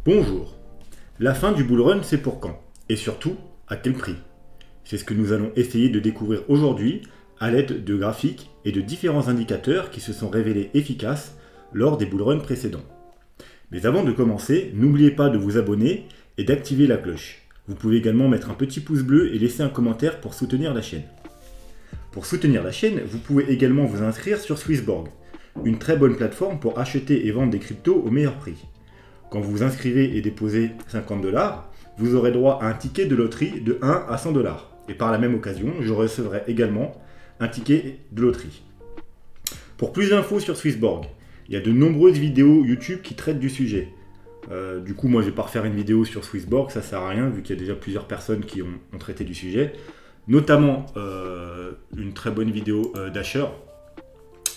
Bonjour. La fin du bull run, c'est pour quand? Et surtout, à quel prix? C'est ce que nous allons essayer de découvrir aujourd'hui à l'aide de graphiques et de différents indicateurs qui se sont révélés efficaces lors des bull runs précédents. Mais avant de commencer, n'oubliez pas de vous abonner et d'activer la cloche. Vous pouvez également mettre un petit pouce bleu et laisser un commentaire pour soutenir la chaîne. Pour soutenir la chaîne, vous pouvez également vous inscrire sur Swissborg, une très bonne plateforme pour acheter et vendre des cryptos au meilleur prix. Quand vous vous inscrivez et déposez 50 $, vous aurez droit à un ticket de loterie de 1 à 100 $. Et par la même occasion, je recevrai également un ticket de loterie. Pour plus d'infos sur Swissborg, il y a de nombreuses vidéos YouTube qui traitent du sujet. Du coup, moi, je ne vais pas refaire une vidéo sur Swissborg, ça ne sert à rien, vu qu'il y a déjà plusieurs personnes qui ont traité du sujet. Notamment une très bonne vidéo d'Asher,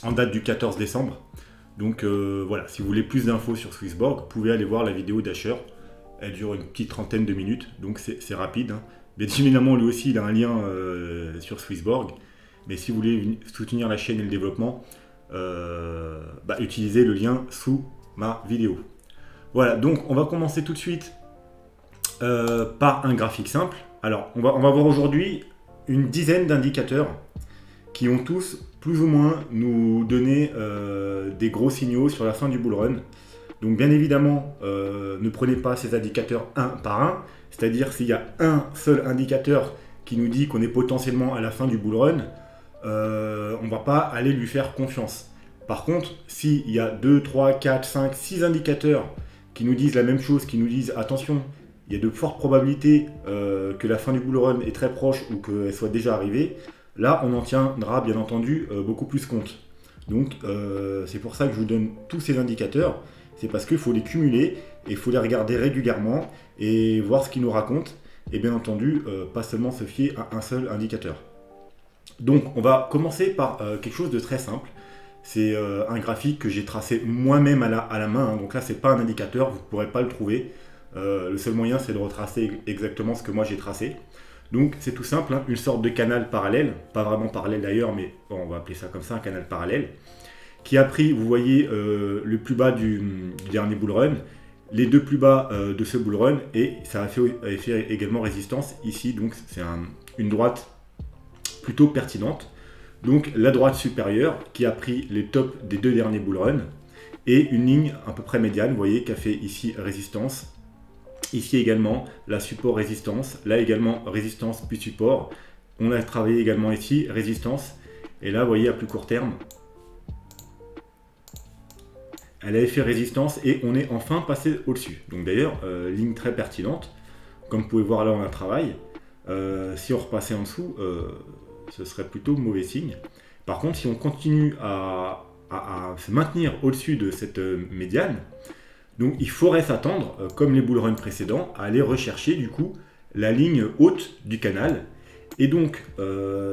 en date du 14 décembre. Donc voilà, si vous voulez plus d'infos sur Swissborg, vous pouvez aller voir la vidéo d'Asher. Elle dure une petite trentaine de minutes, donc c'est rapide. Hein. Mais évidemment, lui aussi, il a un lien sur Swissborg. Mais si vous voulez soutenir la chaîne et le développement, utilisez le lien sous ma vidéo. Voilà, donc on va commencer tout de suite par un graphique simple. Alors, on va voir aujourd'hui une dizaine d'indicateurs qui ont tous plus ou moins nous donné des gros signaux sur la fin du bull run. Donc bien évidemment, ne prenez pas ces indicateurs un par un, c'est-à-dire s'il y a un seul indicateur qui nous dit qu'on est potentiellement à la fin du bull run, on ne va pas aller lui faire confiance. Par contre, s'il y a 2, 3, 4, 5, 6 indicateurs qui nous disent la même chose, qui nous disent attention, il y a de fortes probabilités que la fin du bull run est très proche ou qu'elle soit déjà arrivée, là on en tiendra bien entendu beaucoup plus compte. Donc c'est pour ça que je vous donne tous ces indicateurs, c'est parce qu'il faut les cumuler et il faut les regarder régulièrement et voir ce qu'ils nous racontent, et bien entendu pas seulement se fier à un seul indicateur. Donc on va commencer par quelque chose de très simple. C'est un graphique que j'ai tracé moi-même à la main, hein. Donc là c'est pas un indicateur, vous ne pourrez pas le trouver. Le seul moyen c'est de retracer exactement ce que moi j'ai tracé. Donc c'est tout simple, hein, une sorte de canal parallèle, pas vraiment parallèle d'ailleurs, mais bon, on va appeler ça comme ça, un canal parallèle, qui a pris, vous voyez, le plus bas du dernier bull run, les deux plus bas de ce bull run, et ça a fait également résistance ici, donc c'est une droite plutôt pertinente. Donc la droite supérieure qui a pris les tops des deux derniers bull runs, et une ligne à peu près médiane, vous voyez, qui a fait ici résistance. Ici également, la support-résistance. Là également, résistance puis support. On a travaillé également ici, résistance. Et là, vous voyez, à plus court terme, elle avait fait résistance et on est enfin passé au-dessus. Donc d'ailleurs, ligne très pertinente. Comme vous pouvez voir là, on a travail. Si on repassait en dessous, ce serait plutôt mauvais signe. Par contre, si on continue à se maintenir au-dessus de cette médiane, donc il faudrait s'attendre, comme les bull runs précédents, à aller rechercher du coup la ligne haute du canal. Et donc,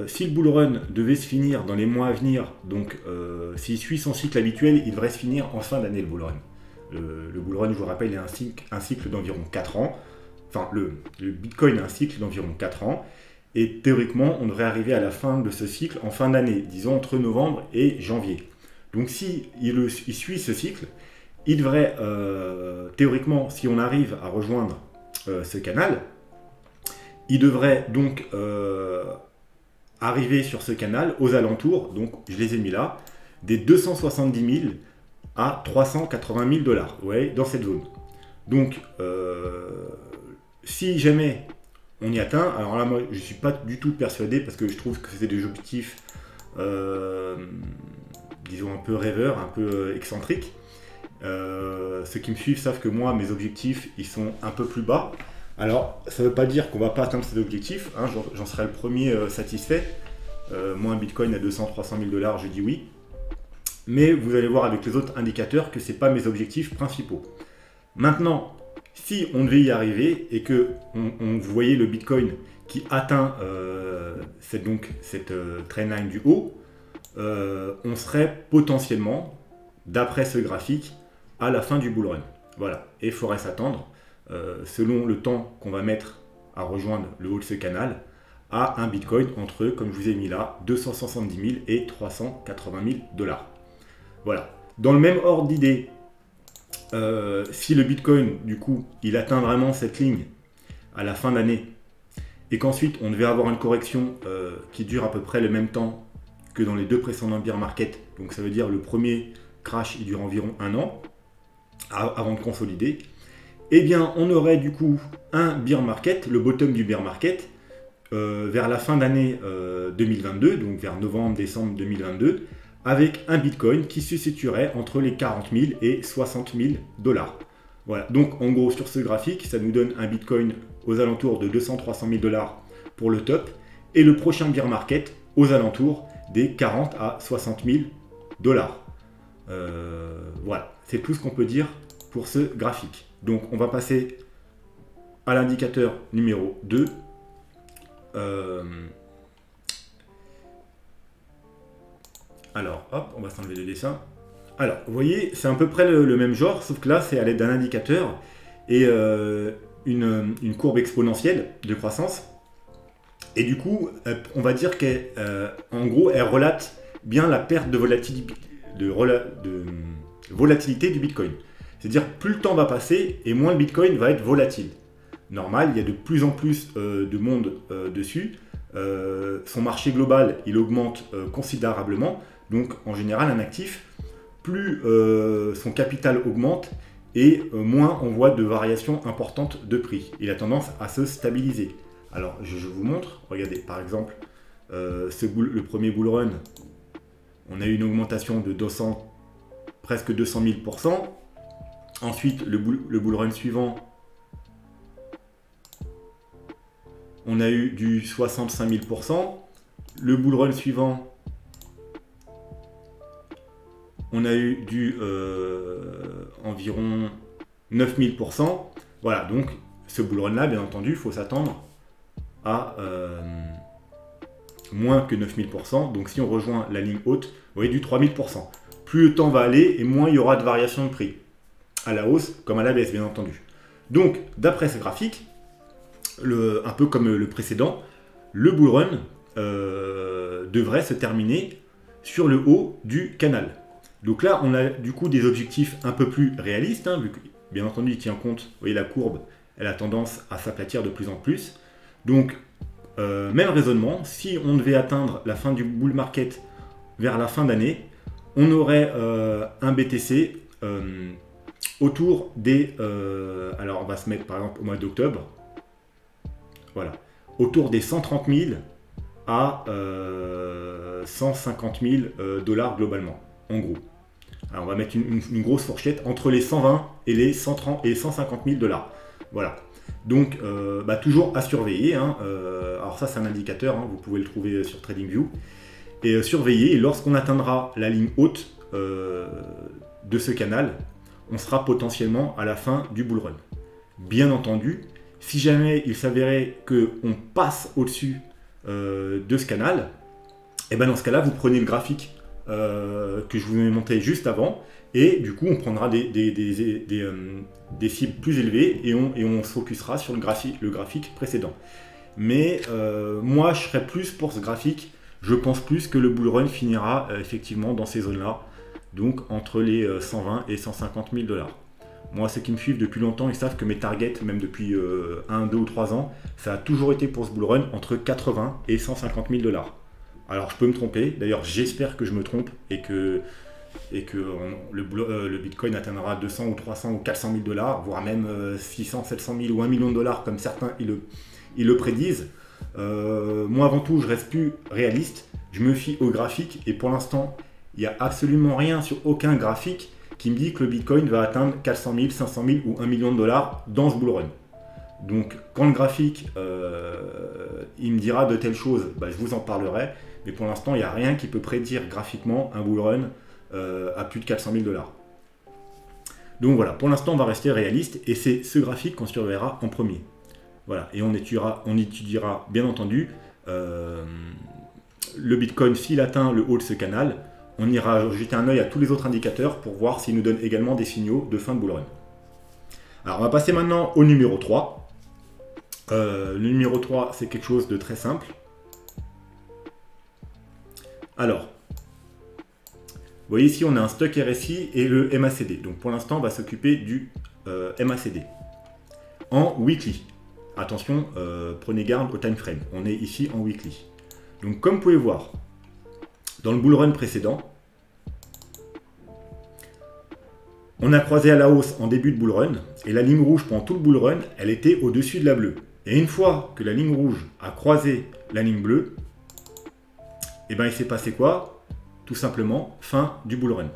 si le bull run devait se finir dans les mois à venir, donc s'il suit son cycle habituel, il devrait se finir en fin d'année le bull run. Le bull run, je vous rappelle, est un cycle d'environ 4 ans. Enfin, le Bitcoin a un cycle d'environ 4 ans. Et théoriquement, on devrait arriver à la fin de ce cycle en fin d'année, disons entre novembre et janvier. Donc si il suit ce cycle, il devrait, théoriquement, si on arrive à rejoindre ce canal, il devrait donc arriver sur ce canal aux alentours, donc je les ai mis là, des 270 000 à 380 000 $, vous voyez, dans cette zone. Donc, si jamais on y atteint, alors là, moi, je ne suis pas du tout persuadé parce que je trouve que c'est des objectifs, disons, un peu rêveurs, un peu excentriques. Ceux qui me suivent savent que moi, mes objectifs, ils sont un peu plus bas. Alors, ça ne veut pas dire qu'on ne va pas atteindre ces objectifs, hein, j'en serai le premier satisfait. Moi, un Bitcoin à 200-300 000 $, je dis oui. Mais vous allez voir avec les autres indicateurs que ce n'est pas mes objectifs principaux. Maintenant, si on devait y arriver et que vous voyez le Bitcoin qui atteint cette trendline du haut, on serait potentiellement, d'après ce graphique, à la fin du bull run. Voilà, et il faudrait s'attendre, selon le temps qu'on va mettre à rejoindre le haut de ce canal, à un Bitcoin entre, comme je vous ai mis là, 270 000 et 380 000 $. Voilà. Dans le même ordre d'idée, si le Bitcoin, du coup, il atteint vraiment cette ligne à la fin d'année, et qu'ensuite on devait avoir une correction qui dure à peu près le même temps que dans les deux précédents bear market, donc ça veut dire le premier crash il dure environ 1 an avant de consolider, eh bien on aurait du coup un bear market, le bottom du bear market, vers la fin d'année 2022, donc vers novembre-décembre 2022, avec un Bitcoin qui se situerait entre les 40 000 et 60 000 $. Voilà, donc en gros sur ce graphique, ça nous donne un Bitcoin aux alentours de 200-300 000 $ pour le top, et le prochain bear market aux alentours des 40 à 60 000 $. Voilà, c'est tout ce qu'on peut dire pour ce graphique. Donc on va passer à l'indicateur numéro 2. Alors, hop, on va s'enlever le dessin. Alors, vous voyez, c'est à peu près le même genre, sauf que là, c'est à l'aide d'un indicateur et une courbe exponentielle de croissance. Et du coup, on va dire qu'en gros, elle relate bien la perte de volatilité du Bitcoin. C'est-à-dire, plus le temps va passer et moins le Bitcoin va être volatile. Normal, il y a de plus en plus de monde dessus. Son marché global, il augmente considérablement. Donc, en général, un actif, plus son capital augmente et moins on voit de variations importantes de prix. Il a tendance à se stabiliser. Alors, je vous montre. Regardez, par exemple, le premier bull run, on a eu une augmentation de presque 200 000%. Ensuite, le bull run suivant, on a eu du 65 000%. Le bull run suivant, on a eu du environ 9 000%. Voilà, donc ce bull run là, bien entendu, il faut s'attendre à moins que 9 000%. Donc si on rejoint la ligne haute, vous voyez du 3 000%. Plus le temps va aller et moins il y aura de variation de prix. À la hausse comme à la baisse, bien entendu. Donc, d'après ce graphique, un peu comme le précédent, le bull run devrait se terminer sur le haut du canal. Donc là, on a du coup des objectifs un peu plus réalistes, hein, vu que, bien entendu, il tient compte, vous voyez la courbe, elle a tendance à s'aplatir de plus en plus. Donc, même raisonnement, si on devait atteindre la fin du bull market vers la fin d'année, on aurait un BTC autour des... alors, on va se mettre par exemple au mois d'octobre. Voilà. Autour des 130 000 à 150 000 $ globalement, en gros. Alors, on va mettre une grosse fourchette entre les 120 et les 130 et 150 000 $. Voilà. Donc, toujours à surveiller. Hein. Alors ça, c'est un indicateur. Hein, vous pouvez le trouver sur TradingView. Et surveiller. Et lorsqu'on atteindra la ligne haute de ce canal, on sera potentiellement à la fin du bull run. Bien entendu, si jamais il s'avérait qu'on passe au-dessus de ce canal, et ben dans ce cas-là, vous prenez le graphique que je vous ai montré juste avant, et du coup, on prendra des cibles plus élevées et on se focusera sur le graphique précédent. Mais moi, je serais plus pour ce graphique. Je pense plus que le bull run finira effectivement dans ces zones-là, donc entre les 120 et 150 000 $. Moi, ceux qui me suivent depuis longtemps, ils savent que mes targets, même depuis 1, 2 ou 3 ans, ça a toujours été pour ce bull run entre 80 et 150 000 $. Alors, je peux me tromper. D'ailleurs, j'espère que je me trompe et que le Bitcoin atteindra 200 ou 300 ou 400 000 $, voire même 600, 700 000 ou 1 million de $, comme certains ils le prédisent. Moi, avant tout, je reste plus réaliste. Je me fie au graphique et pour l'instant, il n'y a absolument rien sur aucun graphique qui me dit que le Bitcoin va atteindre 400 000, 500 000 ou 1 million de $ dans ce bull run. Donc, quand le graphique, il me dira de telles choses, je vous en parlerai. Mais pour l'instant, il n'y a rien qui peut prédire graphiquement un bull run à plus de 400 000 $. Donc voilà, pour l'instant, on va rester réaliste et c'est ce graphique qu'on surveillera en premier. Voilà, et on étudiera bien entendu le Bitcoin s'il atteint le haut de ce canal. On ira jeter un œil à tous les autres indicateurs pour voir s'ils nous donnent également des signaux de fin de bull run. Alors, on va passer maintenant au numéro 3. Le numéro 3, c'est quelque chose de très simple. Alors, voyez ici, on a un stock RSI et le MACD. Donc pour l'instant, on va s'occuper du MACD en weekly. Attention, prenez garde au time frame. On est ici en weekly. Donc comme vous pouvez voir, dans le bull run précédent, on a croisé à la hausse en début de bull run et la ligne rouge pendant tout le bull run, elle était au-dessus de la bleue. Et une fois que la ligne rouge a croisé la ligne bleue, et ben il s'est passé quoi? Tout simplement, fin du bull run.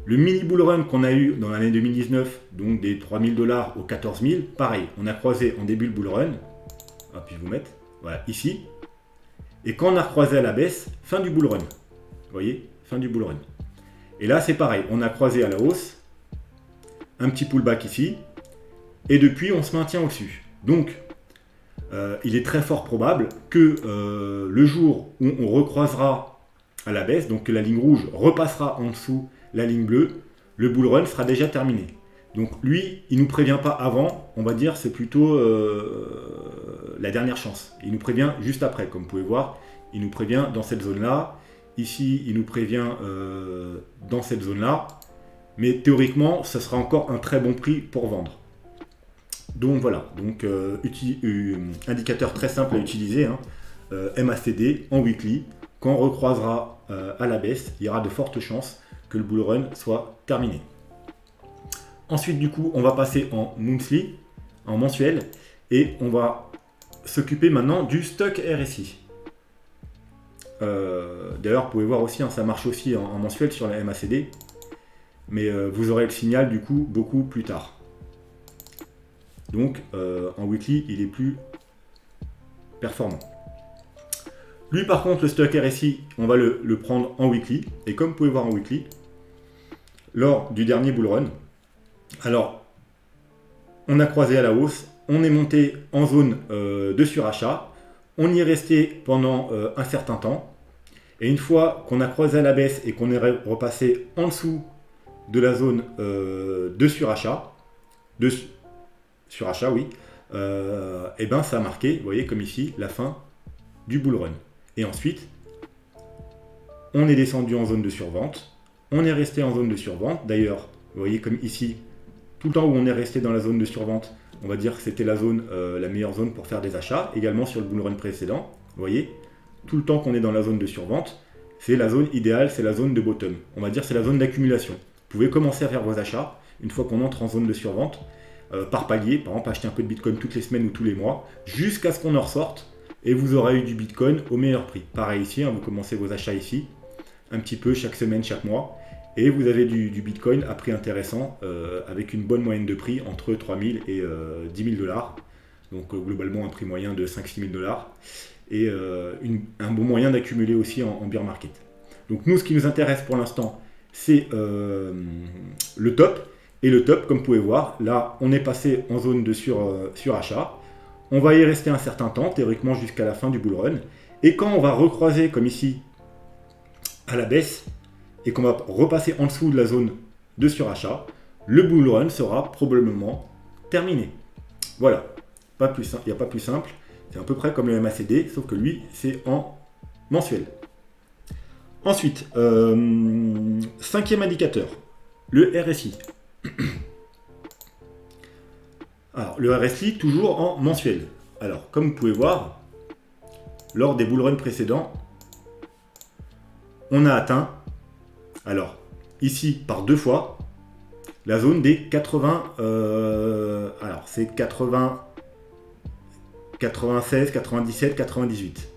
Le mini bull run qu'on a eu dans l'année 2019, donc des 3000 $ aux 14 000, pareil, on a croisé en début de bull run, hop, je vais vous mettre, voilà, ici, et quand on a recroisé à la baisse, fin du bull run. Vous voyez, fin du bull run. Et là, c'est pareil, on a croisé à la hausse, un petit pullback ici, et depuis, on se maintient au-dessus. Donc, il est très fort probable que le jour où on recroisera à la baisse, donc que la ligne rouge repassera en dessous la ligne bleue, le bull run sera déjà terminé. Donc lui, il ne nous prévient pas avant, on va dire c'est plutôt la dernière chance. Il nous prévient juste après, comme vous pouvez voir, il nous prévient dans cette zone-là. Ici, il nous prévient dans cette zone-là. Mais théoriquement, ce sera encore un très bon prix pour vendre. Donc voilà, donc indicateur très simple à utiliser, hein, MACD en weekly. Quand on recroisera à la baisse, il y aura de fortes chances que le bull run soit terminé. Ensuite, du coup, on va passer en monthly, en mensuel, et on va s'occuper maintenant du stock RSI. D'ailleurs, vous pouvez voir aussi, hein, ça marche aussi en mensuel sur la MACD, mais vous aurez le signal du coup beaucoup plus tard. Donc, en weekly, il est plus performant. Lui, par contre, le stock RSI, on va le prendre en weekly. Et comme vous pouvez voir en weekly, lors du dernier bull run, alors, on a croisé à la hausse, on est monté en zone de surachat, on y est resté pendant un certain temps. Et une fois qu'on a croisé à la baisse et qu'on est repassé en dessous de la zone de surachat, oui, et ben ça a marqué, vous voyez comme ici, la fin du bull run. Et ensuite, on est descendu en zone de survente, on est resté en zone de survente. D'ailleurs, vous voyez comme ici, tout le temps où on est resté dans la zone de survente, on va dire que c'était la zone, la meilleure zone pour faire des achats. Également sur le bull run précédent, vous voyez, tout le temps qu'on est dans la zone de survente, c'est la zone idéale, c'est la zone de bottom. On va dire c'est la zone d'accumulation. Vous pouvez commencer à faire vos achats une fois qu'on entre en zone de survente, par palier, par exemple acheter un peu de Bitcoin toutes les semaines ou tous les mois, jusqu'à ce qu'on en ressorte, et vous aurez eu du Bitcoin au meilleur prix. Pareil ici, hein, vous commencez vos achats ici, un petit peu chaque semaine, chaque mois, et vous avez du Bitcoin à prix intéressant, avec une bonne moyenne de prix entre 3000 et 10 000 $. Donc globalement un prix moyen de 5-6 000 $, et un bon moyen d'accumuler aussi en bear market. Donc nous, ce qui nous intéresse pour l'instant, c'est le top. Et le top, comme vous pouvez voir, là, on est passé en zone de surachat. On va y rester un certain temps, théoriquement jusqu'à la fin du bull run. Et quand on va recroiser, comme ici, à la baisse, et qu'on va repasser en dessous de la zone de surachat, le bull run sera probablement terminé. Voilà, il n'y a pas plus simple. C'est à peu près comme le MACD, sauf que lui, c'est en mensuel. Ensuite, cinquième indicateur, le RSI. Alors, le RSI, toujours en mensuel. Alors, comme vous pouvez voir, lors des bull runs précédents, on a atteint, alors, ici, par 2 fois, la zone des 80, alors, c'est 80, 96, 97, 98.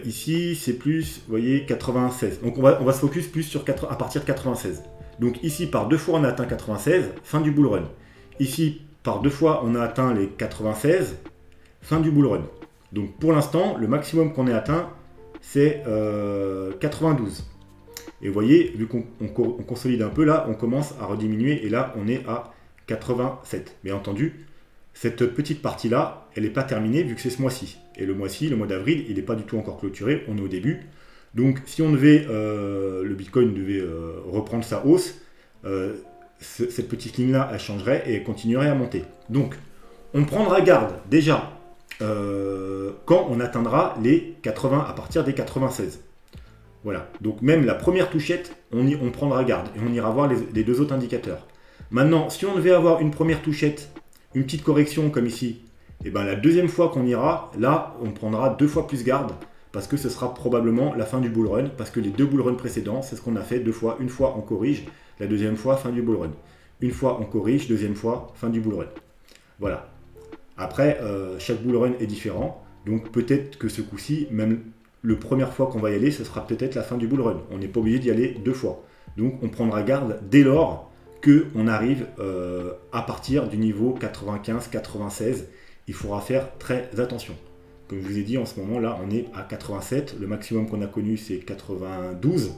Ici, c'est plus, vous voyez, 96. Donc, on va se focus plus sur à partir de 96. Donc ici, par 2 fois, on a atteint 96, fin du bull run. Ici, par 2 fois, on a atteint les 96, fin du bull run. Donc pour l'instant, le maximum qu'on ait atteint, c'est 92. Et vous voyez, vu qu'on consolide un peu, là, on commence à rediminuer. Et là, on est à 87. Bien entendu, cette petite partie-là, elle n'est pas terminée vu que c'est ce mois-ci. Et le mois-ci, le mois d'avril, il n'est pas du tout encore clôturé. On est au début. Donc, si on devait, le Bitcoin devait reprendre sa hausse, cette petite ligne-là, elle changerait et elle continuerait à monter. Donc, on prendra garde déjà quand on atteindra les 80 à partir des 96. Voilà, donc même la première touchette, on prendra garde et on ira voir les deux autres indicateurs. Maintenant, si on devait avoir une première touchette, une petite correction comme ici, et bien la deuxième fois qu'on ira, là, on prendra 2 fois plus garde parce que ce sera probablement la fin du bull run, parce que les 2 bull runs précédents, c'est ce qu'on a fait 2 fois. Une fois, on corrige, la deuxième fois, fin du bull run. Une fois, on corrige, deuxième fois, fin du bull run. Voilà. Après, chaque bull run est différent, donc peut-être que ce coup-ci, même la première fois qu'on va y aller, ce sera peut-être la fin du bull run. On n'est pas obligé d'y aller 2 fois. Donc on prendra garde dès lors qu'on arrive à partir du niveau 95-96. Il faudra faire très attention. Comme je vous ai dit, en ce moment là, on est à 87. Le maximum qu'on a connu, c'est 92.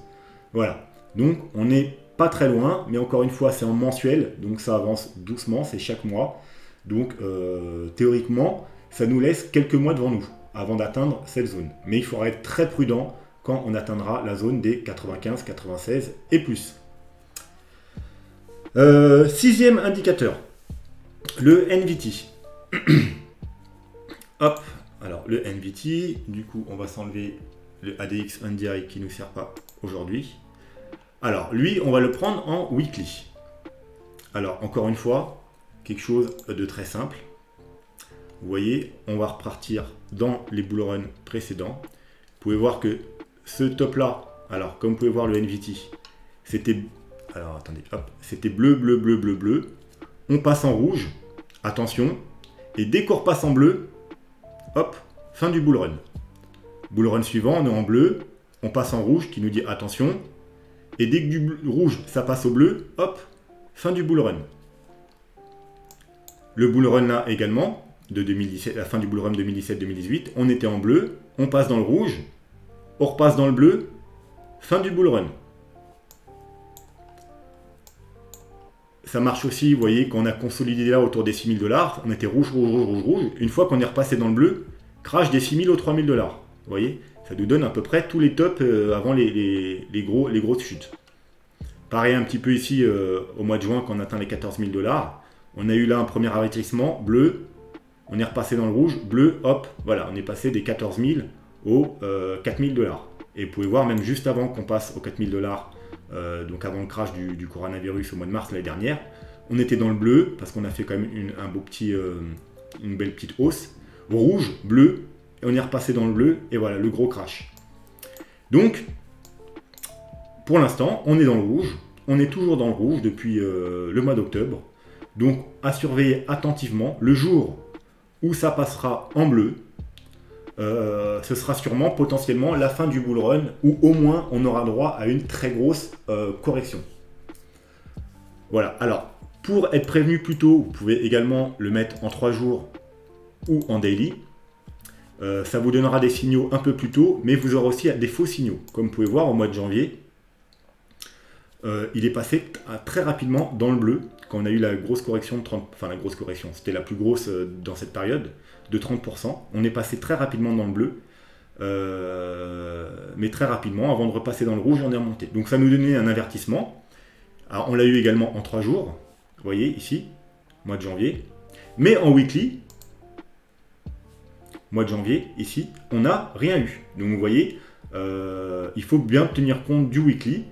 Voilà. Donc on n'est pas très loin, mais encore une fois, c'est en mensuel, donc ça avance doucement, c'est chaque mois. Donc théoriquement, ça nous laisse quelques mois devant nous avant d'atteindre cette zone. Mais il faudra être très prudent quand on atteindra la zone des 95, 96 et plus. Sixième indicateur, le NVT. Hop, alors le NVT, du coup on va s'enlever le ADX NDI qui ne nous sert pas aujourd'hui. Alors lui, on va le prendre en weekly. Alors encore une fois, quelque chose de très simple. Vous voyez, on va repartir dans les bull runs précédents. Vous pouvez voir que ce top là, alors comme vous pouvez voir le NVT, c'était, alors attendez, hop, c'était bleu, bleu, bleu, bleu, bleu. On passe en rouge, attention, et dès qu'on repasse en bleu, hop, fin du bull run. Bull run suivant, on est en bleu, on passe en rouge qui nous dit attention, et dès que du rouge ça passe au bleu, hop, fin du bull run. Le bull run là également, de 2017, la fin du bull run 2017-2018, on était en bleu, on passe dans le rouge, on repasse dans le bleu, fin du bull run. Ça marche aussi, vous voyez, quand on a consolidé là autour des 6 000 $, on était rouge, rouge, rouge, rouge, rouge. Une fois qu'on est repassé dans le bleu, crash des 6 000 aux 3 000 $. Vous voyez, ça nous donne à peu près tous les tops avant les grosses chutes. Pareil un petit peu ici au mois de juin quand on atteint les 14 000 $. On a eu là un premier avertissement, bleu, on est repassé dans le rouge, bleu, hop, voilà, on est passé des 14 000 aux 4 000 $. Et vous pouvez voir, même juste avant qu'on passe aux 4 000 $, donc avant le crash du coronavirus au mois de mars l'année dernière, on était dans le bleu, parce qu'on a fait quand même une belle petite hausse, rouge, bleu, et on est repassé dans le bleu, et voilà, le gros crash. Donc, pour l'instant, on est dans le rouge, on est toujours dans le rouge depuis le mois d'octobre, donc à surveiller attentivement. Le jour où ça passera en bleu, ce sera sûrement potentiellement la fin du bull run, ou au moins on aura droit à une très grosse correction. Voilà, alors pour être prévenu plus tôt, vous pouvez également le mettre en 3 jours ou en daily. Ça vous donnera des signaux un peu plus tôt, mais vous aurez aussi des faux signaux. Comme vous pouvez voir, au mois de janvier, il est passé très rapidement dans le bleu, quand on a eu la grosse correction de 30%, enfin la grosse correction, c'était la plus grosse dans cette période, de 30%. On est passé très rapidement dans le bleu, mais très rapidement, avant de repasser dans le rouge, on est remonté. Donc ça nous donnait un avertissement. Alors on l'a eu également en 3 jours, vous voyez ici, mois de janvier. Mais en weekly, mois de janvier, ici, on n'a rien eu. Donc vous voyez, il faut bien tenir compte du weekly,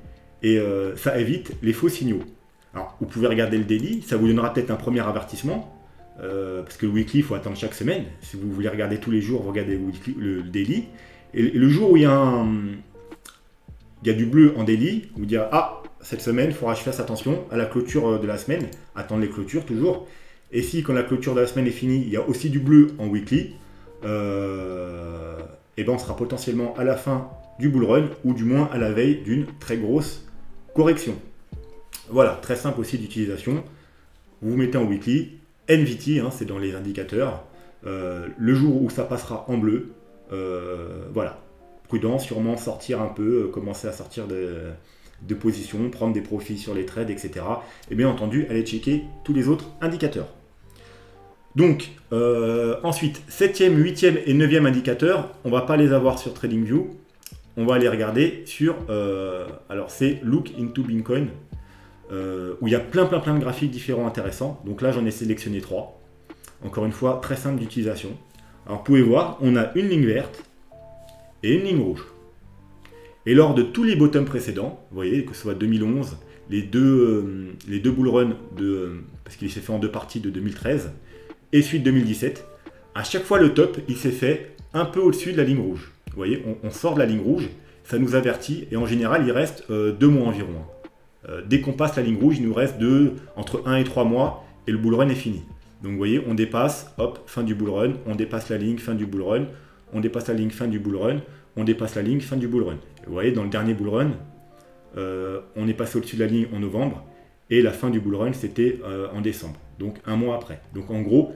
et ça évite les faux signaux. Alors, vous pouvez regarder le daily, ça vous donnera peut-être un premier avertissement, parce que le weekly, il faut attendre chaque semaine. Si vous voulez regarder tous les jours, vous regardez le daily. Et le jour où il y a du bleu en daily, vous dire ah, cette semaine, il faudra que je fasse attention à la clôture de la semaine, attendre les clôtures toujours. Et si, quand la clôture de la semaine est finie, il y a aussi du bleu en weekly, et ben on sera potentiellement à la fin du bull run, ou du moins à la veille d'une très grosse correction. Voilà, très simple aussi d'utilisation. Vous vous mettez en weekly, NVT, hein, c'est dans les indicateurs. Le jour où ça passera en bleu, voilà, prudent, sûrement sortir un peu, commencer à sortir de positions, prendre des profits sur les trades, etc. Et bien entendu, aller checker tous les autres indicateurs. Donc, ensuite, 7e, 8e et 9e indicateur, on ne va pas les avoir sur TradingView. On va les regarder sur, alors c'est Look into Bitcoin, où il y a plein de graphiques différents intéressants. Donc là, j'en ai sélectionné 3. Encore une fois, très simple d'utilisation. Alors, vous pouvez voir, on a une ligne verte et une ligne rouge. Et lors de tous les bottoms précédents, vous voyez, que ce soit 2011, les deux bull runs, parce qu'il s'est fait en deux parties de 2013, et suite 2017, à chaque fois le top, il s'est fait un peu au-dessus de la ligne rouge. Vous voyez, on sort de la ligne rouge, ça nous avertit, et en général, il reste 2 mois environ. Dès qu'on passe la ligne rouge, il nous reste entre 1 et 3 mois, et le bull run est fini. Donc vous voyez, on dépasse, hop, fin du bull run, on dépasse la ligne, fin du bull run, on dépasse la ligne, fin du bull run, on dépasse la ligne, fin du bull run. Et vous voyez, dans le dernier bull run, on est passé au-dessus de la ligne en novembre, et la fin du bull run, c'était en décembre, donc un mois après. Donc en gros,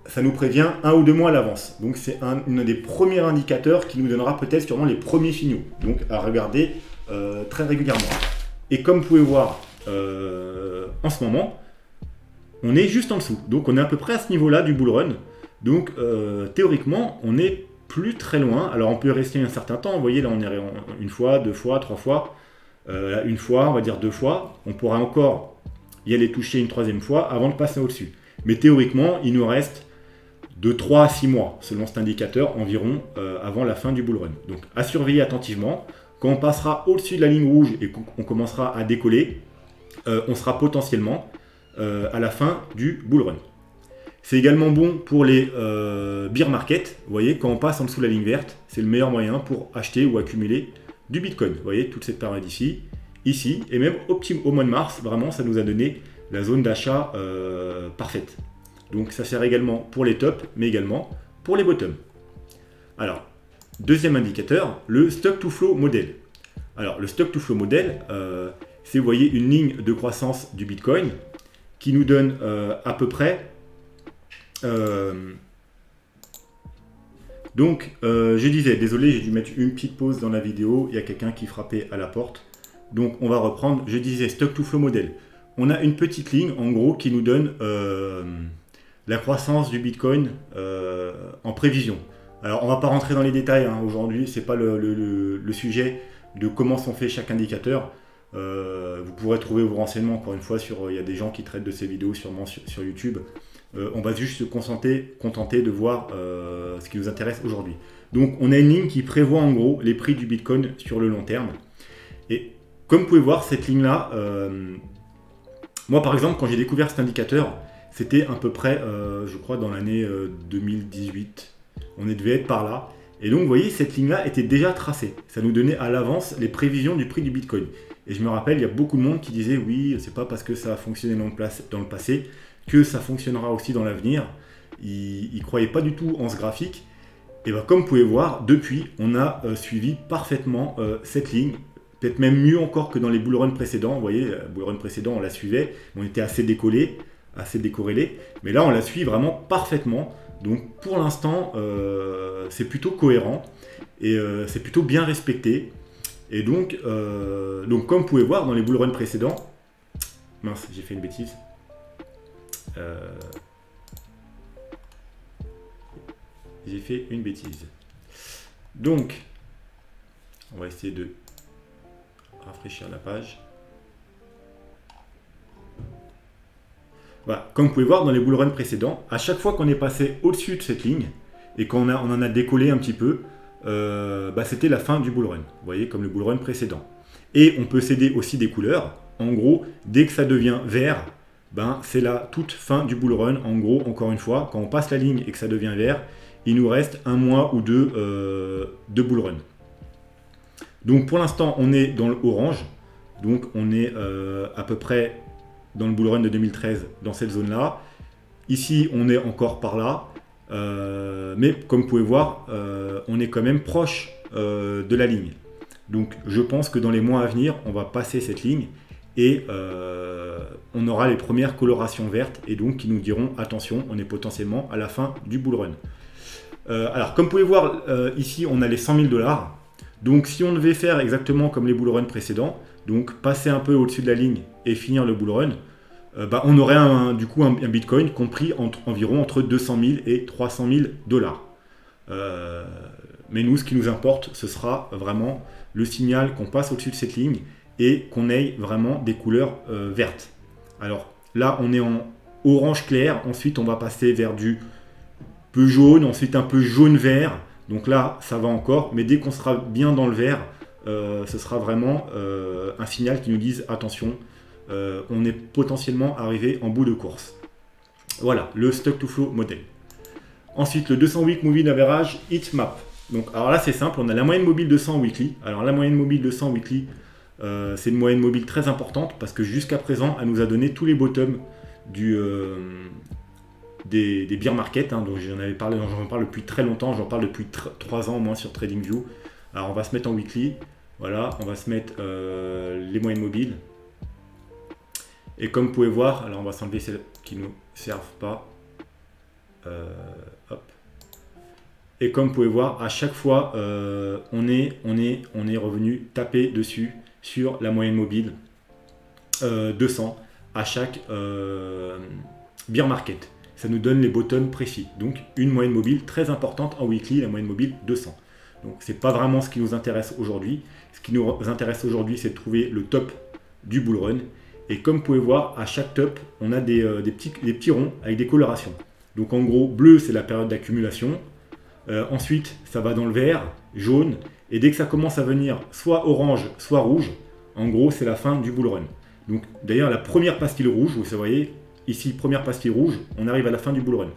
ça nous prévient 1 ou 2 mois à l'avance. Donc c'est un des premiers indicateurs qui nous donnera peut-être sûrement les premiers signaux. Donc à regarder très régulièrement. Et comme vous pouvez voir en ce moment, on est juste en dessous. Donc on est à peu près à ce niveau-là du bull run. Donc théoriquement, on n'est plus très loin. Alors on peut rester un certain temps. Vous voyez là, on est une fois, 2 fois, 3 fois. Une fois, on va dire 2 fois. On pourra encore y aller toucher une 3e fois avant de passer au-dessus. Mais théoriquement, il nous reste de 3 à 6 mois, selon cet indicateur, environ avant la fin du bull run. Donc à surveiller attentivement. Quand on passera au-dessus de la ligne rouge et qu'on commencera à décoller, on sera potentiellement à la fin du bull run. C'est également bon pour les bear market. Vous voyez, quand on passe en dessous de la ligne verte, c'est le meilleur moyen pour acheter ou accumuler du Bitcoin. Vous voyez, toute cette période ici, et même au mois de mars, vraiment, ça nous a donné la zone d'achat parfaite. Donc ça sert également pour les tops, mais également pour les bottoms. Alors, deuxième indicateur, le stock to flow model. Alors, le stock to flow model, c'est, vous voyez, une ligne de croissance du Bitcoin qui nous donne à peu près... Donc, je disais, désolé, j'ai dû mettre une petite pause dans la vidéo, il y a quelqu'un qui frappait à la porte. Donc, on va reprendre. Je disais, stock to flow model. On a une petite ligne, en gros, qui nous donne la croissance du Bitcoin en prévision. Alors, on ne va pas rentrer dans les détails aujourd'hui, ce n'est pas le sujet de comment sont faits chaque indicateur. Vous pourrez trouver vos renseignements, encore une fois, il y a des gens qui traitent de ces vidéos sûrement sur YouTube. On va juste se contenter de voir ce qui nous intéresse aujourd'hui. Donc, on a une ligne qui prévoit en gros les prix du Bitcoin sur le long terme. Et comme vous pouvez voir, cette ligne-là, moi par exemple, quand j'ai découvert cet indicateur, c'était à peu près, je crois, dans l'année 2018. On devait être par là. Et donc, vous voyez, cette ligne-là était déjà tracée. Ça nous donnait à l'avance les prévisions du prix du Bitcoin. Et je me rappelle, il y a beaucoup de monde qui disait, oui, c'est pas parce que ça a fonctionné dans le passé que ça fonctionnera aussi dans l'avenir. Ils ne croyaient pas du tout en ce graphique. Et bien, comme vous pouvez voir, depuis, on a suivi parfaitement cette ligne. Peut-être même mieux encore que dans les bull runs précédents. Vous voyez, bull run précédent, on la suivait. On était assez décollé, assez décorrélé. Mais là, on la suit vraiment parfaitement. Donc, pour l'instant, c'est plutôt cohérent. Et c'est plutôt bien respecté. Et donc, comme vous pouvez voir dans les bull runs précédents... Mince, j'ai fait une bêtise. J'ai fait une bêtise. Donc, on va essayer de rafraîchir la page. Voilà, comme vous pouvez voir dans les bull runs précédents, à chaque fois qu'on est passé au-dessus de cette ligne et qu'on en a décollé un petit peu, c'était la fin du bull run. Vous voyez, comme le bull run précédent. Et on peut céder aussi des couleurs. En gros, dès que ça devient vert, c'est la toute fin du bull run. En gros, encore une fois, quand on passe la ligne et que ça devient vert, il nous reste un mois ou deux de bull run. Donc pour l'instant, on est dans le orange. Donc on est à peu près dans le bull run de 2013, dans cette zone-là. Ici, on est encore par là. Mais comme vous pouvez voir, on est quand même proche de la ligne. Donc je pense que dans les mois à venir, on va passer cette ligne et on aura les premières colorations vertes et donc qui nous diront attention, on est potentiellement à la fin du bull run. Alors comme vous pouvez voir ici, on a les 100 000 $. Donc si on devait faire exactement comme les bull runs précédents, donc passer un peu au-dessus de la ligne et finir le bull run, on aurait du coup un Bitcoin compris environ entre 200 000 et 300 000 $. Mais nous, ce qui nous importe, ce sera vraiment le signal qu'on passe au-dessus de cette ligne et qu'on ait vraiment des couleurs vertes. Alors là, on est en orange clair, ensuite on va passer vers du peu jaune, ensuite un peu jaune-vert. Donc là, ça va encore, mais dès qu'on sera bien dans le vert, ce sera vraiment un signal qui nous dise attention, on est potentiellement arrivé en bout de course. Voilà, le stock to flow model. Ensuite, le 200 week moving average heat map. Donc, alors là, c'est simple, on a la moyenne mobile de 100 weekly. Alors, la moyenne mobile de 100 weekly, c'est une moyenne mobile très importante parce que jusqu'à présent, elle nous a donné tous les bottoms des bear market, hein, dont j'en parle depuis très longtemps, j'en parle depuis 3 ans au moins sur TradingView. Alors, on va se mettre en weekly. Voilà, on va se mettre les moyennes mobiles. Et comme vous pouvez voir, alors on va s'enlever celles qui ne nous servent pas. Hop. Et comme vous pouvez voir, à chaque fois, on est revenu taper dessus sur la moyenne mobile 200 à chaque bear market. Ça nous donne les bottoms précis. Donc une moyenne mobile très importante en weekly, la moyenne mobile 200. Donc c'est pas vraiment ce qui nous intéresse aujourd'hui. Ce qui nous intéresse aujourd'hui, c'est de trouver le top du bull run. Et comme vous pouvez voir, à chaque top, on a des petits ronds avec des colorations. Donc en gros, bleu, c'est la période d'accumulation. Ensuite, ça va dans le vert, jaune. Et dès que ça commence à venir soit orange, soit rouge, en gros, c'est la fin du bull run. Donc d'ailleurs, la première pastille rouge, vous voyez, ici, première pastille rouge, on arrive à la fin du bull run.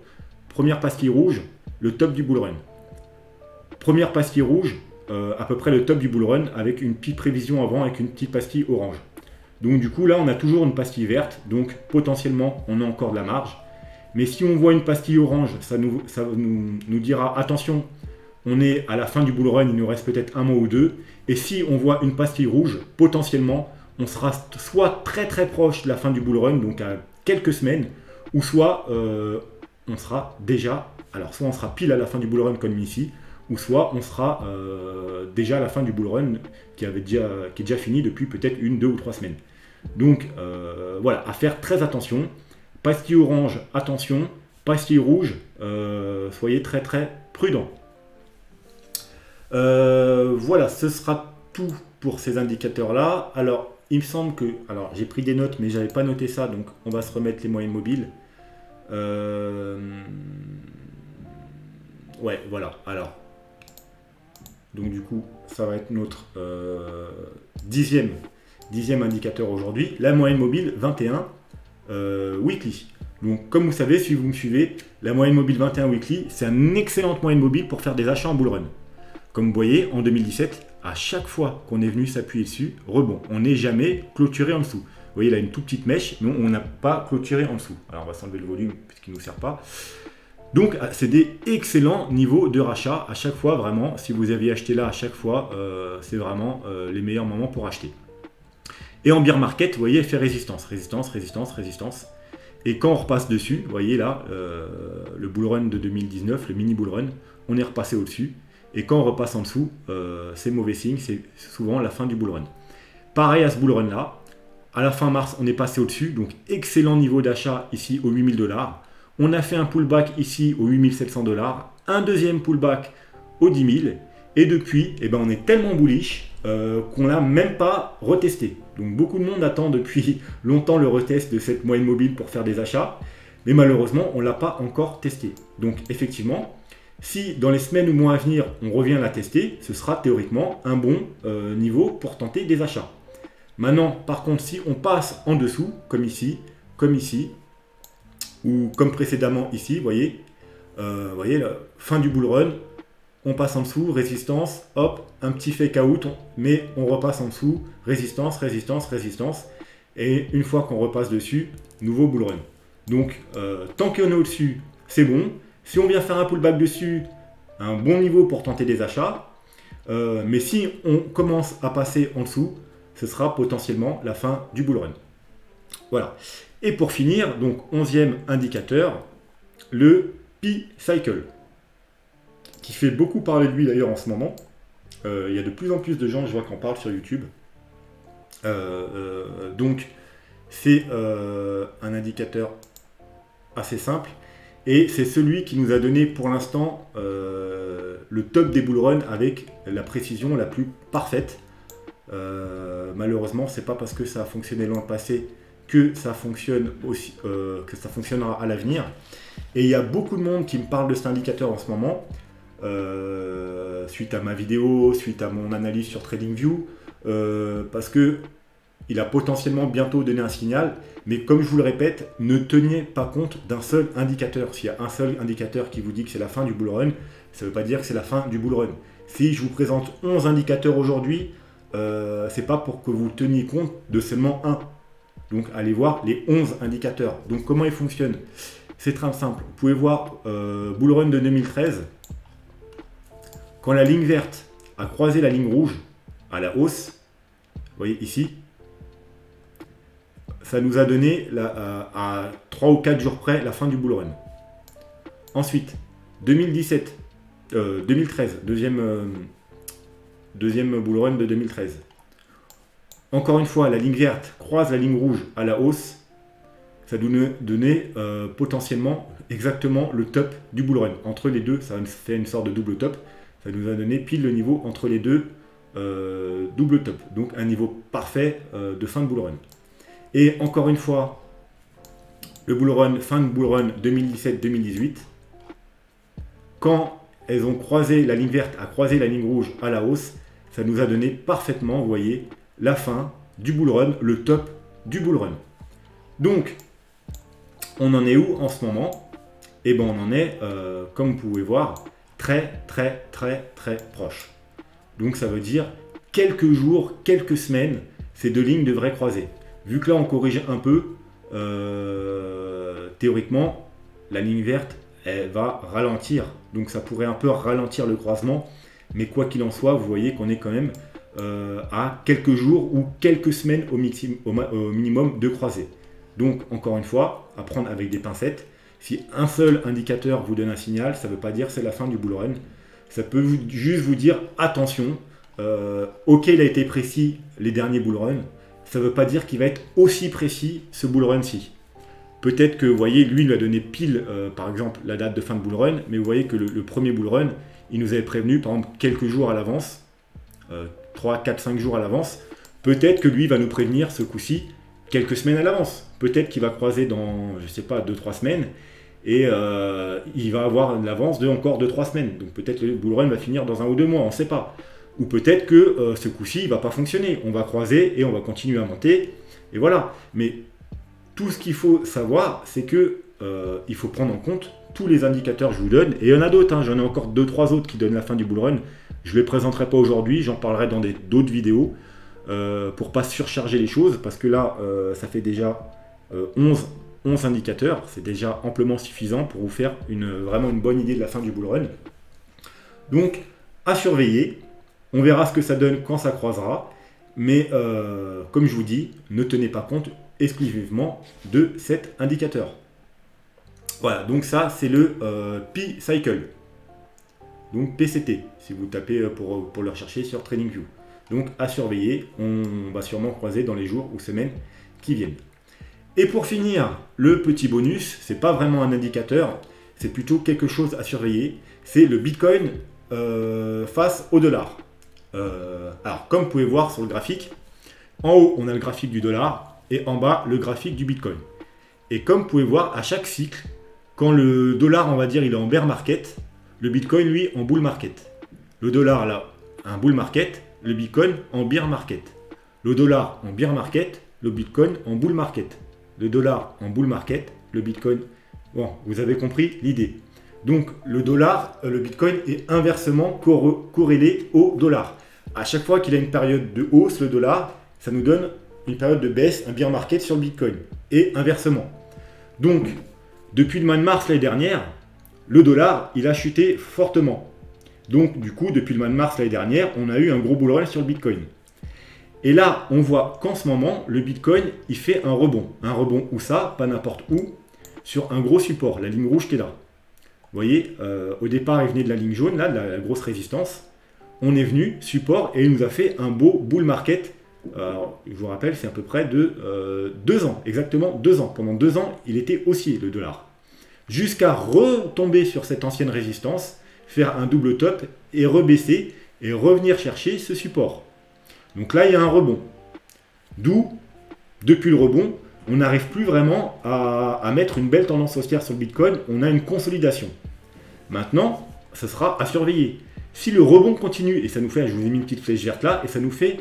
Première pastille rouge, le top du bull run. Première pastille rouge, à peu près le top du bull run, avec une petite prévision avant, avec une petite pastille orange. Donc du coup là on a toujours une pastille verte, donc potentiellement on a encore de la marge. Mais si on voit une pastille orange, ça nous dira attention, on est à la fin du bull run, il nous reste peut-être un mois ou deux. Et si on voit une pastille rouge, potentiellement on sera soit très très proche de la fin du bull run, donc à quelques semaines, ou soit on sera déjà, alors soit on sera pile à la fin du bull run comme ici, ou soit on sera déjà à la fin du bull run qui est déjà fini depuis peut-être 1, 2 ou 3 semaines. Donc voilà, à faire très attention. Pastille orange, attention. Pastille rouge, soyez très très prudent. Voilà, ce sera tout pour ces indicateurs-là. Alors, il me semble que... Alors, j'ai pris des notes, mais je n'avais pas noté ça, donc on va se remettre les moyennes mobiles. Ouais, voilà. Alors, donc du coup, ça va être notre dixième indicateur aujourd'hui. La moyenne mobile 21 weekly. Donc comme vous savez, si vous me suivez, la moyenne mobile 21 weekly, c'est une excellente moyenne mobile pour faire des achats en bull run. Comme vous voyez, en 2017, à chaque fois qu'on est venu s'appuyer dessus, rebond. On n'est jamais clôturé en dessous. Vous voyez, là, une toute petite mèche, mais on n'a pas clôturé en dessous. Alors on va s'enlever le volume puisqu'il ne nous sert pas. Donc, c'est des excellents niveaux de rachat à chaque fois, vraiment. Si vous aviez acheté là à chaque fois, c'est vraiment les meilleurs moments pour acheter. Et en bear market, vous voyez, il fait résistance, résistance, résistance, résistance. Et quand on repasse dessus, vous voyez là, le bull run de 2019, le mini bull run, on est repassé au-dessus. Et quand on repasse en dessous, c'est mauvais signe, c'est souvent la fin du bull run. Pareil à ce bull run là, à la fin mars, on est passé au-dessus, donc excellent niveau d'achat ici aux 8000 $. On a fait un pullback ici aux 8700 $, un deuxième pullback aux 10 000, et depuis, eh ben, on est tellement bullish qu'on ne l'a même pas retesté. Donc beaucoup de monde attend depuis longtemps le retest de cette moyenne mobile pour faire des achats, mais malheureusement, on ne l'a pas encore testé. Donc effectivement, si dans les semaines ou mois à venir, on revient la tester, ce sera théoriquement un bon niveau pour tenter des achats. Maintenant, par contre, si on passe en dessous, comme ici, ou comme précédemment ici, vous voyez, la fin du bull run, on passe en dessous, résistance, hop, un petit fake out, mais on repasse en dessous, résistance, résistance, résistance, et une fois qu'on repasse dessus, nouveau bull run. Donc, tant qu'on est au-dessus, c'est bon. Si on vient faire un pullback dessus, un bon niveau pour tenter des achats, mais si on commence à passer en dessous, ce sera potentiellement la fin du bull run. Voilà. Et pour finir, donc 11e indicateur, le P-Cycle, qui fait beaucoup parler de lui d'ailleurs en ce moment. Il y a de plus en plus de gens, je vois, qui en parlent sur YouTube. Donc, c'est un indicateur assez simple. Et c'est celui qui nous a donné pour l'instant le top des bull runs avec la précision la plus parfaite. Malheureusement, c'est pas parce que ça a fonctionné l'an passé que ça fonctionne aussi, que ça fonctionnera à l'avenir. Et il y a beaucoup de monde qui me parle de cet indicateur en ce moment. suite à ma vidéo, suite à mon analyse sur TradingView, parce que il a potentiellement bientôt donné un signal, mais comme je vous le répète, ne tenez pas compte d'un seul indicateur. S'il y a un seul indicateur qui vous dit que c'est la fin du bull run, ça ne veut pas dire que c'est la fin du bull run. Si je vous présente 11 indicateurs aujourd'hui, c'est pas pour que vous teniez compte de seulement un. Donc allez voir les 11 indicateurs. Donc comment ils fonctionnent? C'est très simple. Vous pouvez voir bull run de 2013. Quand la ligne verte a croisé la ligne rouge à la hausse, vous voyez ici, ça nous a donné à 3 ou 4 jours près la fin du bull run. Ensuite, 2013, deuxième bull run de 2013. Encore une fois, la ligne verte croise la ligne rouge à la hausse. Ça nous donnait potentiellement exactement le top du bull run. Entre les deux, ça fait une sorte de double top. Ça nous a donné pile le niveau entre les deux double top. Donc un niveau parfait de fin de bull run. Et encore une fois, le bull run, fin de bull run 2017-2018, quand elles ont croisé, la ligne verte a croisé la ligne rouge à la hausse, ça nous a donné parfaitement, vous voyez, la fin du bull run, le top du bull run. Donc, on en est où en ce moment? Eh bien, on en est, comme vous pouvez voir, très proche. Donc, ça veut dire quelques jours, quelques semaines, ces deux lignes devraient croiser. Vu que là, on corrige un peu, théoriquement, la ligne verte, elle va ralentir. Donc, ça pourrait un peu ralentir le croisement. Mais quoi qu'il en soit, vous voyez qu'on est quand même à quelques jours ou quelques semaines au minimum de croisée. Donc, encore une fois, à prendre avec des pincettes. Si un seul indicateur vous donne un signal, ça ne veut pas dire que c'est la fin du bull run. Ça peut juste vous dire, attention, ok, il a été précis les derniers bull runs. Ça ne veut pas dire qu'il va être aussi précis ce bull run-ci. Peut-être que, vous voyez, lui, il lui a donné pile, par exemple, la date de fin de bull run, mais vous voyez que le premier bull run, il nous avait prévenu, par exemple, quelques jours à l'avance, 3, 4, 5 jours à l'avance. Peut-être que lui va nous prévenir ce coup-ci quelques semaines à l'avance. Peut-être qu'il va croiser dans, je ne sais pas, 2-3 semaines, et il va avoir l'avance de encore 2-3 semaines. Donc peut-être que le bull run va finir dans 1 ou 2 mois, on ne sait pas. Ou peut-être que ce coup-ci, il ne va pas fonctionner. On va croiser et on va continuer à monter. Et voilà. Mais tout ce qu'il faut savoir, c'est que il faut prendre en compte tous les indicateurs que je vous donne. Et il y en a d'autres. Hein. J'en ai encore 2-3 autres qui donnent la fin du bull run. Je ne les présenterai pas aujourd'hui. J'en parlerai dans d'autres vidéos pour ne pas surcharger les choses. Parce que là, ça fait déjà 11 indicateurs. C'est déjà amplement suffisant pour vous faire vraiment une bonne idée de la fin du bull run. Donc, à surveiller. On verra ce que ça donne quand ça croisera. Mais comme je vous dis, ne tenez pas compte exclusivement de cet indicateur. Voilà, donc ça c'est le P-Cycle. Donc PCT, si vous tapez pour le rechercher sur TradingView. Donc à surveiller, on va sûrement croiser dans les jours ou semaines qui viennent. Et pour finir, le petit bonus, c'est pas vraiment un indicateur, c'est plutôt quelque chose à surveiller. C'est le Bitcoin face au dollar. Alors, comme vous pouvez voir sur le graphique, en haut, on a le graphique du dollar et en bas, le graphique du Bitcoin. Et comme vous pouvez voir, à chaque cycle, quand le dollar, on va dire, il est en bear market, le Bitcoin, lui, en bull market. Le dollar, là, un bull market, le Bitcoin en bear market. Le dollar en bear market, le Bitcoin en bull market. Le dollar en bull market, le Bitcoin... Bon, vous avez compris l'idée. Donc, le dollar, le Bitcoin est inversement corrélé au dollar. À chaque fois qu'il a une période de hausse, le dollar, ça nous donne une période de baisse, un bear market sur le Bitcoin. Et inversement. Donc, depuis le mois de mars l'année dernière, le dollar, il a chuté fortement. Donc, du coup, depuis le mois de mars l'année dernière, on a eu un gros bull run sur le Bitcoin. Et là, on voit qu'en ce moment, le Bitcoin, il fait un rebond. Un rebond où ça, pas n'importe où, sur un gros support, la ligne rouge qui est là. Vous voyez, au départ, il venait de la ligne jaune, là, de la grosse résistance. On est venu, support, et il nous a fait un beau bull market. Alors, je vous rappelle, c'est à peu près de 2 ans, exactement 2 ans. Pendant 2 ans, il était haussier, le dollar. Jusqu'à retomber sur cette ancienne résistance, faire un double top, et rebaisser, et revenir chercher ce support. Donc là, il y a un rebond. D'où, depuis le rebond, on n'arrive plus vraiment à mettre une belle tendance haussière sur le Bitcoin. On a une consolidation. Maintenant, ce sera à surveiller. Si le rebond continue, et ça nous fait, je vous ai mis une petite flèche verte là, et ça nous fait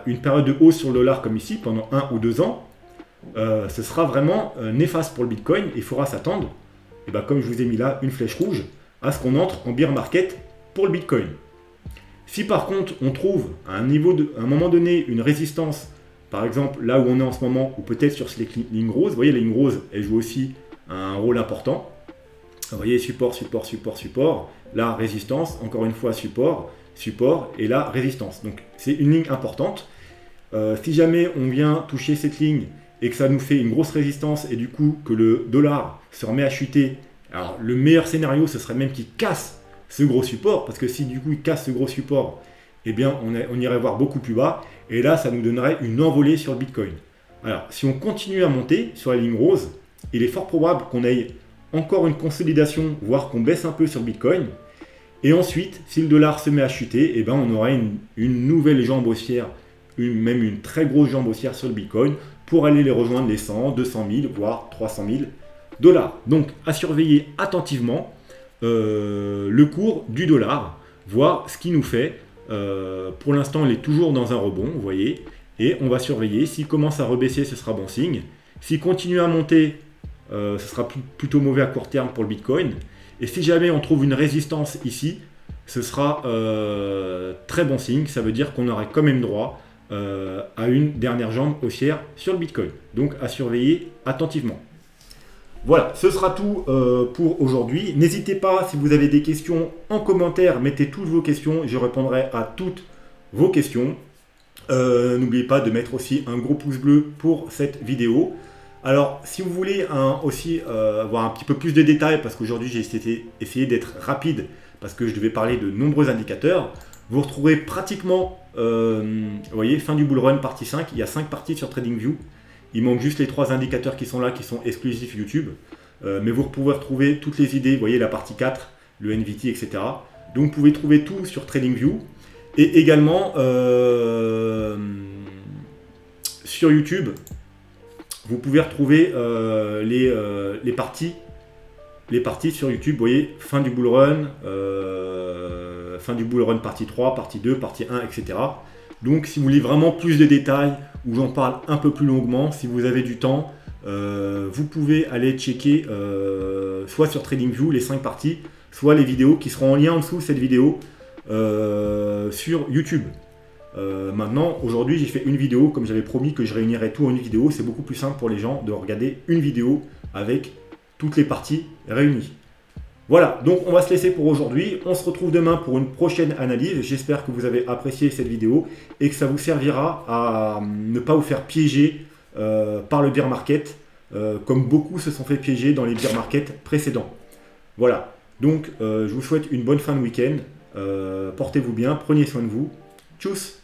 une période de hausse sur le dollar comme ici pendant 1 ou 2 ans, ce sera vraiment néfaste pour le Bitcoin. Il faudra s'attendre, et ben, comme je vous ai mis là une flèche rouge, à ce qu'on entre en bear market pour le Bitcoin. Si par contre on trouve à un moment donné une résistance, par exemple là où on est en ce moment, ou peut-être sur les lignes roses, vous voyez la ligne rose, elle joue aussi un rôle important. Vous voyez support, support, support, support, là résistance, encore une fois support, support, et là résistance. Donc c'est une ligne importante. Si jamais on vient toucher cette ligne et que ça nous fait une grosse résistance et du coup que le dollar se remet à chuter, alors le meilleur scénario ce serait même qu'il casse ce gros support, parce que si du coup il casse ce gros support, eh bien on irait voir beaucoup plus bas, et là ça nous donnerait une envolée sur le Bitcoin. Alors si on continue à monter sur la ligne rose, il est fort probable qu'on ait encore une consolidation, voire qu'on baisse un peu sur le Bitcoin, et ensuite si le dollar se met à chuter, eh bien on aurait une nouvelle jambe haussière, même une très grosse jambe haussière sur le Bitcoin, pour aller les rejoindre les 100, 200 000, voire 300 000 dollars. Donc à surveiller attentivement le cours du dollar, voir ce qu'il nous fait. Pour l'instant, il est toujours dans un rebond, vous voyez, et on va surveiller. S'il commence à rebaisser, ce sera bon signe. S'il continue à monter, ce sera plutôt mauvais à court terme pour le Bitcoin. Et si jamais on trouve une résistance ici, ce sera très bon signe. Ça veut dire qu'on aurait quand même droit à une dernière jambe haussière sur le Bitcoin. Donc à surveiller attentivement. Voilà, ce sera tout pour aujourd'hui. N'hésitez pas, si vous avez des questions en commentaire, mettez toutes vos questions, je répondrai à toutes vos questions. N'oubliez pas de mettre aussi un gros pouce bleu pour cette vidéo. Alors, si vous voulez aussi avoir un petit peu plus de détails, parce qu'aujourd'hui j'ai essayé d'être rapide, parce que je devais parler de nombreux indicateurs, vous retrouverez pratiquement, vous voyez, fin du bull run, partie 5, il y a 5 parties sur TradingView. Il manque juste les 3 indicateurs qui sont là, qui sont exclusifs YouTube. Mais vous pouvez retrouver toutes les idées, vous voyez la partie 4, le NVT, etc. Donc vous pouvez trouver tout sur TradingView. Et également, sur YouTube, vous pouvez retrouver les parties sur YouTube. Vous voyez, fin du bull run partie 3, partie 2, partie 1, etc. Donc si vous voulez vraiment plus de détails, où j'en parle un peu plus longuement, si vous avez du temps, vous pouvez aller checker soit sur TradingView les 5 parties, soit les vidéos qui seront en lien en dessous de cette vidéo sur YouTube. Maintenant, aujourd'hui, j'ai fait une vidéo, comme j'avais promis que je réunirais tout en une vidéo. C'est beaucoup plus simple pour les gens de regarder une vidéo avec toutes les parties réunies. Voilà, donc on va se laisser pour aujourd'hui. On se retrouve demain pour une prochaine analyse. J'espère que vous avez apprécié cette vidéo et que ça vous servira à ne pas vous faire piéger par le bear market, comme beaucoup se sont fait piéger dans les bear markets précédents. Voilà, donc je vous souhaite une bonne fin de week-end. Portez-vous bien, prenez soin de vous. Tchuss!